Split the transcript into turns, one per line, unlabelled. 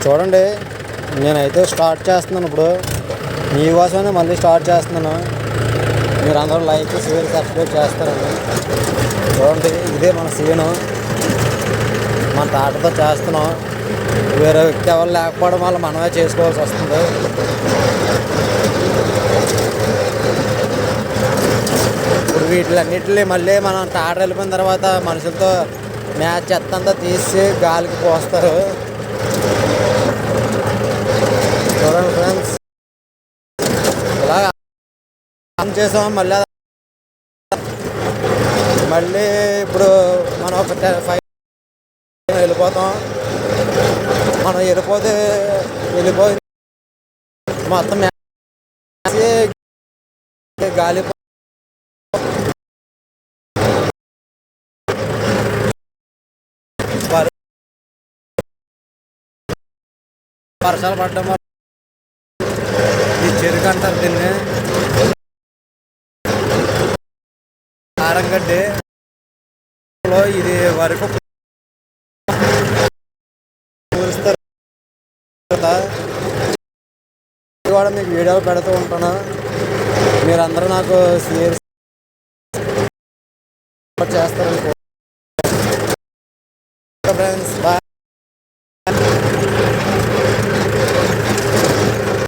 చూడండి, నేనైతే స్టార్ట్ చేస్తున్నాను ఇప్పుడు. మీకోసమే మళ్ళీ స్టార్ట్ చేస్తున్నాను. మీరు అందరూ లైక్, షేర్, సబ్స్క్రైబ్ చేస్తారండి. చూడండి, ఇదే మన సీను. మన తాటతో చేస్తున్నాం. వేరే వ్యక్తి ఎవరు లేకపోవడం వల్ల మనమే చేసుకోవాల్సి వస్తుంది. ఇప్పుడు వీటిలన్నిటిని మళ్ళీ మనం తాట వెళ్ళిపోయిన తర్వాత మనుషులతో మ్యాచ్ చెత్త అంతా తీసి గాలికి పోస్తారు. చూడండి ఫ్రెండ్స్, ఇలా ఆన్ చేసాం. మళ్ళీ ఇప్పుడు మనం ఒక 5 వెళ్ళిపోతాం. మనం వెళ్ళిపోయి మొత్తం గాలి వర్షాలు పడడం వల్ల ఈ చెరుకు అంటారు దీన్ని, ఆరంగడ్డి. ఇది వరకు పూరుస్తారు కూడా. మీకు వీడియోలు పెడుతూ ఉంటాను. మీరందరూ నాకు షేర్ చేస్తారని ఫ్రెండ్స్. బాయ్.